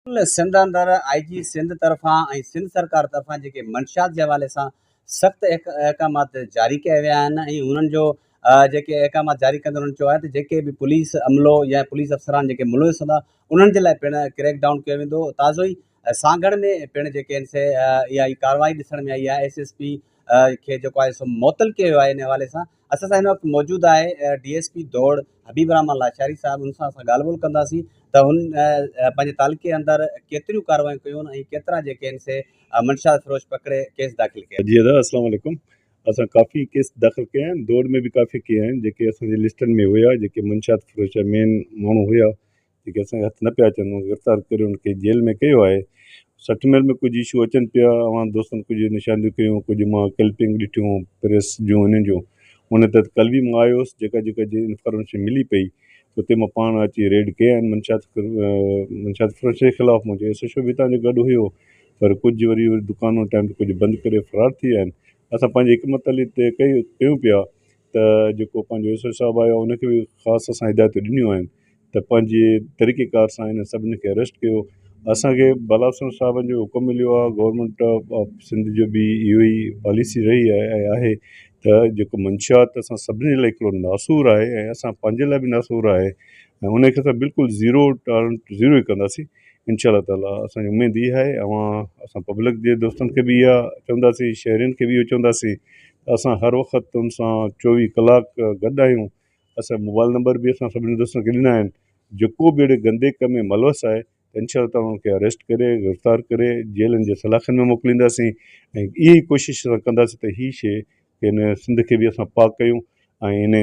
सिंध अंदरि IG सिंध तरफ़ां ऐं सिंध सरकार तरफ़ां जेके मंशियात जे हवाले सां सख़्तु अहकामात जारी कया विया आहिनि ऐं हुननि जो जेके अहकामात जारी कंदे उन्हनि चयो आहे त जेके बि पुलिस अमलो या पुलिस अफ़सरान जेके मुलविस हूंदा उन्हनि जे लाइ पिणु क्रैक डाउन कयो वेंदो। ताज़ो ई सागड़ में पिणु जेके आहिनि से इहा ई कार्रवाई ॾिसण में आई आहे। SSP खे जेको आहे सो मुअतल कयो आहे। इन हवाले सां असां सां हिन वक़्तु मौजूदु आहे DSP दौड़ हबीब रहमान लाचारी साहिबु। हुन सां असां ॻाल्हि ॿोल कंदासीं त हुन पंहिंजे तालुके अंदरि केतिरियूं कार्रवायूं कयूं आहिनि ऐं केतिरा जेके आहिनि से मंशियात फ़रोश पकिड़े केस दाख़िल कया। जी दादा अस्सलाम वालेकुम। असां काफ़ी केस दाख़िल कया आहिनि, दौड़ में भी काफ़ी कया आहिनि जेके असांजे लिस्टनि में हुया, जेके मंशियात फ़रोश मेन माण्हू हुया जेके असांखे हथु न पिया अचनि गिरफ़्तार करे उनखे जेल में कयो आहे। सटमेल में कुछ इशू अचनि पिया, दोस्तनि कुछ निशानियूं कयूं, कुछ मां क्लिपिंग ॾिठियूं प्रेस जूं इन्हनि जूं। उन त कल भी मां आयुसि, जेका जेका जी इंफॉर्मेशन मिली पई उते मां पाण अची रेड कया आहिनि। मंशियात फ़रोश जे ख़िलाफ़ मुंहिंजो SHO भी तव्हांजो गॾु हुयो, पर कुछ वरी दुकानूं टाइम ते कुछ बंदि करे फ़रार थी विया आहिनि। असां पंहिंजी हिकमत अली ते कयूं पिया त जेको पंहिंजो SHO साहिबु आयो उनखे भी ख़ासि असां हिदायतूं ॾिनियूं आहिनि त पंहिंजे तरीक़ेकार सां हिन सभिनी खे अरेस्ट कयो। असांखे बाला हुसैन साहिबनि जो हुकुम मिलियो आहे, गवर्नमेंट ऑफ सिंध जो भी इहो ई पॉलिसी रही आहे त जेको मंशियात असां सभिनी लाइ हिकिड़ो नासूर आहे ऐं असां पंहिंजे लाइ भी नासूर आहे ऐं उनखे असां बिल्कुलु ज़ीरो टॉलरेंस ज़ीरो ई कंदासीं इंशाअल्लाह ताला। असांजी उमेद इहा आहे असां पब्लिक जे दोस्तनि खे भी इहा चवंदासीं, शहरियुनि खे भी इहो चवंदासीं असां हर वक़्तु हुन सां 24 कलाक गॾु आहियूं। असां मोबाइल नंबर भी असां सभिनी दोस्तनि खे ॾिना आहिनि। जेको भी अहिड़े गंदे कम में मुलविस आहे इंशाअल्लाह ताला उनखे अरेस्ट करे गिरफ़्तार करे जेलनि जे सलाखनि में मोकिलींदासीं ऐं इहा ई कोशिशि कंदासीं त हीअ शइ हिन सिंध खे भी असां पाक कयूं ऐं इन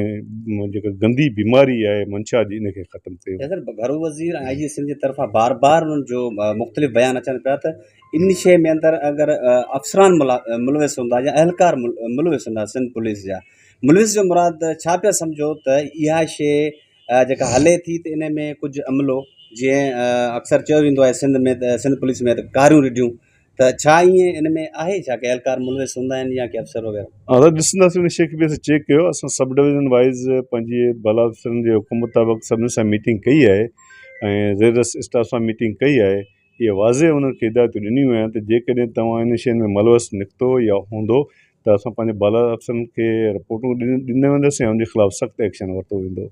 जेका गंदी बीमारी आहे मंशियात जी इनखे ख़तमु कयूं। घरू वज़ीर IG सिंध जी तरफ़ां बार बार उन्हनि जो मुख़्तलिफ़ बयान अचनि पिया त इन शइ में अंदरि अगरि अफ़सरान मुलविस हूंदा या अहलकार मुलविस हूंदा सिंध पुलिस जा, मुलविस जो मुराद छा पिया सम्झो त इहा शइ जेका हले थी त इन में कुझु अमलो जीअं अक्सर चयो वेंदो आहे सिंध में त सिंध पुलिस में त कारियूं रिढियूं, त छा ईअं इन में आहे छा कि अहलकार मुलविस हूंदा आहिनि या कि अफ़सर वग़ैरह? असां ॾिसंदासीं उन शइ खे बि असां चेक कयो। असां सब डिवीज़न वाइज़ पंहिंजे बाला अफ़सरनि जे हुकुम मुताबिक़ सभिनी सां मीटिंग कई आहे ऐं ज़ेरस स्टाफ सां मीटिंग कई आहे। इहे वाज़े उन्हनि खे हिदायतूं ॾिनियूं आहिनि त जेकॾहिं तव्हां इन शयुनि में मुलविस निकितो या हूंदो त असां पंहिंजे बाला अफ़सरनि खे रिपोर्टूं ॾींदे वेंदासीं ऐं उनजे ख़िलाफ़ु सख़्तु एक्शन वरितो वेंदो।